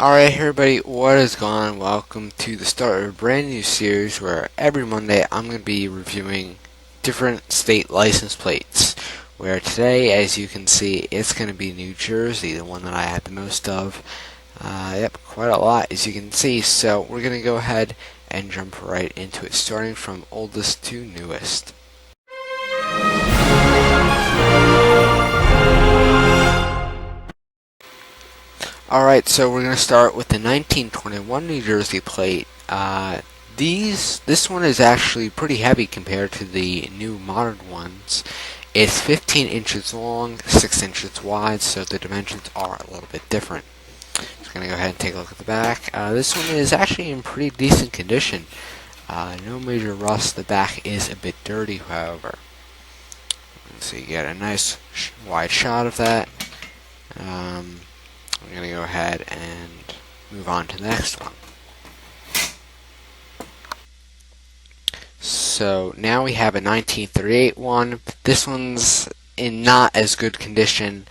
Alright everybody, what is going on? Welcome to the start of a brand new series where every Monday I'm going to be reviewing different state license plates. Where today, as you can see, it's going to be New Jersey, the one that I had the most of. Yep, quite a lot as you can see, so we're going to go ahead and jump right into it, starting from oldest to newest. Alright, so we're going to start with the 1921 New Jersey plate. This one is actually pretty heavy compared to the new modern ones. It's 15 inches long, 6 inches wide, so the dimensions are a little bit different. Just going to go ahead and take a look at the back. This one is actually in pretty decent condition. No major rust. The back is a bit dirty, however. So you get a nice wide shot of that. I'm going to go ahead and move on to the next one. So now we have a 1938 one. This one's in not as good condition.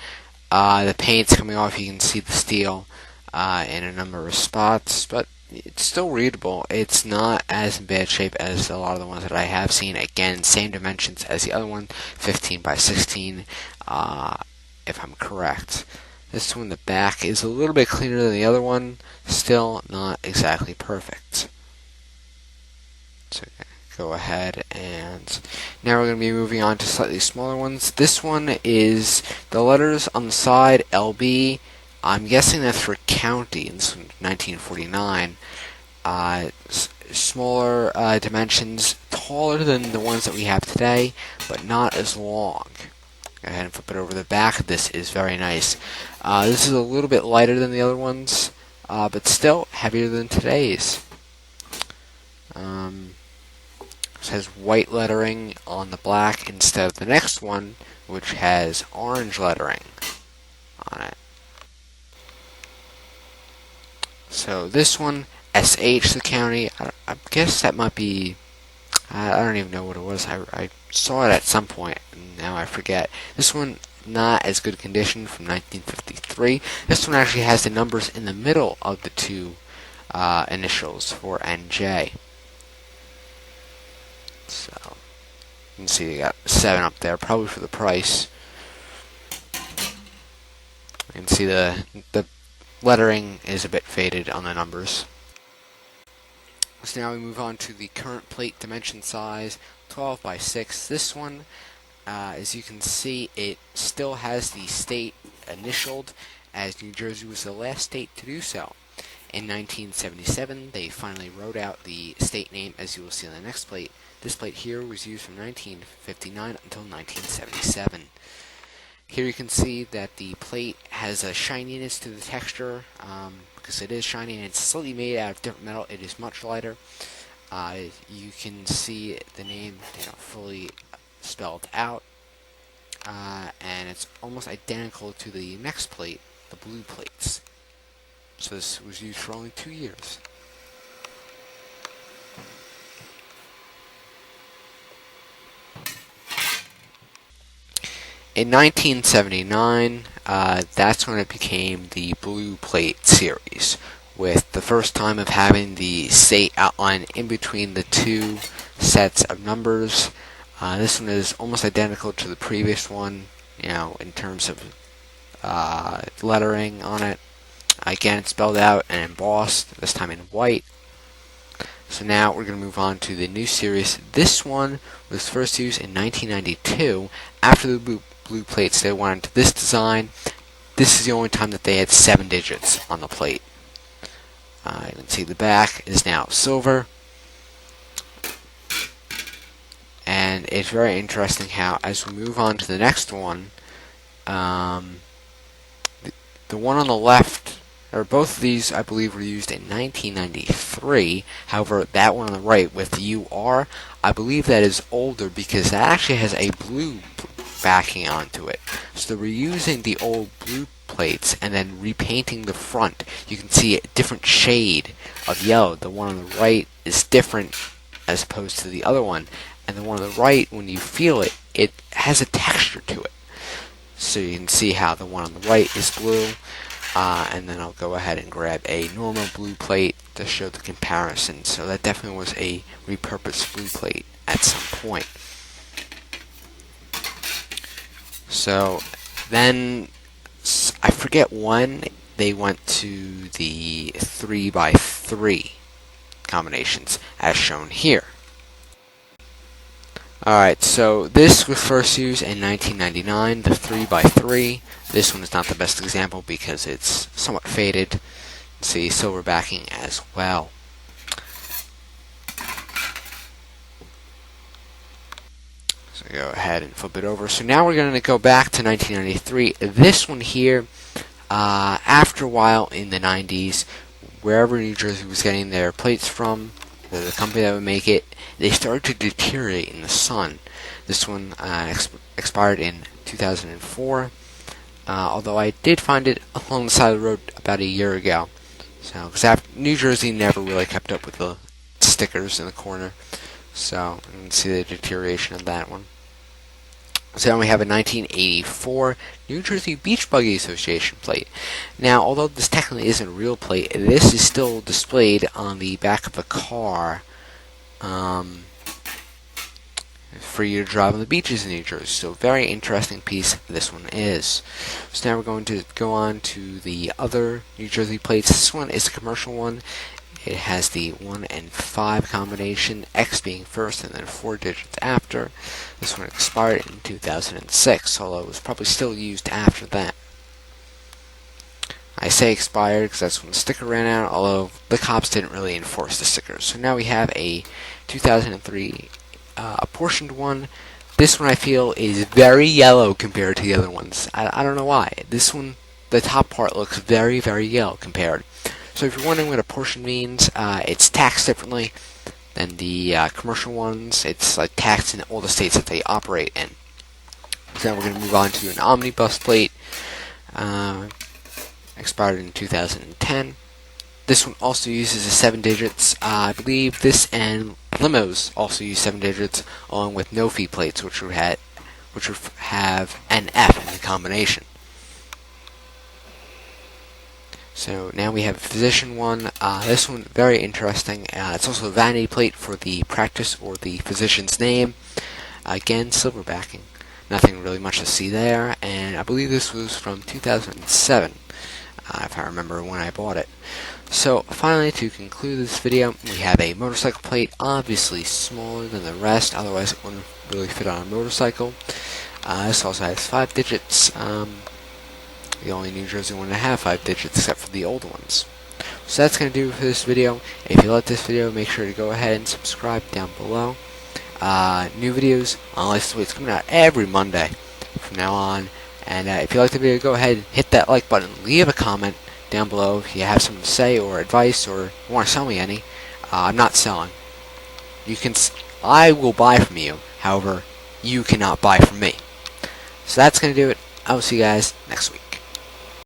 The paint's coming off. You can see the steel in a number of spots, but it's still readable. It's not as in bad shape as a lot of the ones that I have seen. Again, same dimensions as the other one, 15 by 16, if I'm correct. This one, the back is a little bit cleaner than the other one, still not exactly perfect. So go ahead, and now we're going to be moving on to slightly smaller ones. This one is the letters on the side, LB. I'm guessing that's for county, and this one's 1949. Smaller dimensions, taller than the ones that we have today, but not as long. Go ahead and flip it over the back. This is very nice. This is a little bit lighter than the other ones, but still heavier than today's. This has white lettering on the black instead of the next one, which has orange lettering on it. So this one, SH, the county, I guess that might be, I don't even know what it was. I saw it at some point, and now I forget. This one, not as good condition, from 1953. This one actually has the numbers in the middle of the two initials for NJ. So, you can see you got 7 up there, probably for the price. You can see the lettering is a bit faded on the numbers. So now we move on to the current plate dimension size, 12 by 6. This one, as you can see, it still has the state initialed, as New Jersey was the last state to do so. In 1977, they finally wrote out the state name, as you will see on the next plate. This plate here was used from 1959 until 1977. Here you can see that the plate has a shininess to the texture, because it is shiny and it's slightly made out of different metal. It is much lighter. You can see the name, fully spelled out, and it's almost identical to the next plate, the blue plates. So this was used for only 2 years. In 1979, that's when it became the blue plate series, with the first time of having the state outline in between the two sets of numbers. This one is almost identical to the previous one, in terms of lettering on it. Again, it's spelled out and embossed, this time in white. So now we're going to move on to the new series. This one was first used in 1992. After the blue plates, they went into this design. This is the only time that they had 7 digits on the plate. You can see the back is now silver. And it's very interesting how, as we move on to the next one, the one on the left, or both of these, I believe, were used in 1993. However, that one on the right with the UR, I believe that is older because that actually has a blue backing onto it. So they were using the old blue plates and then repainting the front. You can see a different shade of yellow. The one on the right is different as opposed to the other one. And the one on the right, when you feel it, it has a texture to it. So you can see how the one on the right is blue. and then I'll go ahead and grab a normal blue plate to show the comparison. So that definitely was a repurposed blue plate at some point. So then, I forget when they went to the 3x3 combinations, as shown here. Alright, so this was first used in 1999, the 3x3. This one is not the best example because it's somewhat faded. See, silver backing as well. So go ahead and flip it over. So now we're going to go back to 1993. This one here, after a while in the 90s, wherever New Jersey was getting their plates from, the company that would make it, they started to deteriorate in the sun. This one expired in 2004, although I did find it along the side of the road about a year ago. So, because New Jersey never really kept up with the stickers in the corner, so you can see the deterioration of that one. So then we have a 1984 New Jersey Beach Buggy Association plate. Now, although this technically isn't a real plate, this is still displayed on the back of a car for you to drive on the beaches in New Jersey. So, very interesting piece this one is. So now we're going to go on to the other New Jersey plates. This one is a commercial one. It has the 1 and 5 combination, X being first and then 4 digits after. This one expired in 2006, although it was probably still used after that. I say expired because that's when the sticker ran out, although the cops didn't really enforce the stickers. So now we have a 2003 apportioned one. This one I feel is very yellow compared to the other ones. I don't know why. This one, the top part looks very, very yellow compared. So if you're wondering what a portion means, it's taxed differently than the commercial ones. It's like taxed in all the states that they operate in. So now we're going to move on to an omnibus plate, expired in 2010. This one also uses the 7 digits. I believe this and limos also use 7 digits, along with no fee plates, which would have an F in the combination. So now we have a physician one. This one, very interesting. It's also a vanity plate for the practice or the physician's name. Again, silver backing. Nothing really much to see there. And I believe this was from 2007, if I remember when I bought it. So finally, to conclude this video, we have a motorcycle plate, obviously smaller than the rest, otherwise it wouldn't really fit on a motorcycle. This also has 5 digits. The only New Jersey one to have 5 digits except for the old ones. So that's going to do it for this video. If you like this video, make sure to go ahead and subscribe down below. New videos on License Plates coming out every Monday from now on. And if you like the video, go ahead and hit that like button. Leave a comment down below if you have something to say or advice or want to sell me any. I'm not selling. I will buy from you. However, you cannot buy from me. So that's going to do it. I will see you guys next week.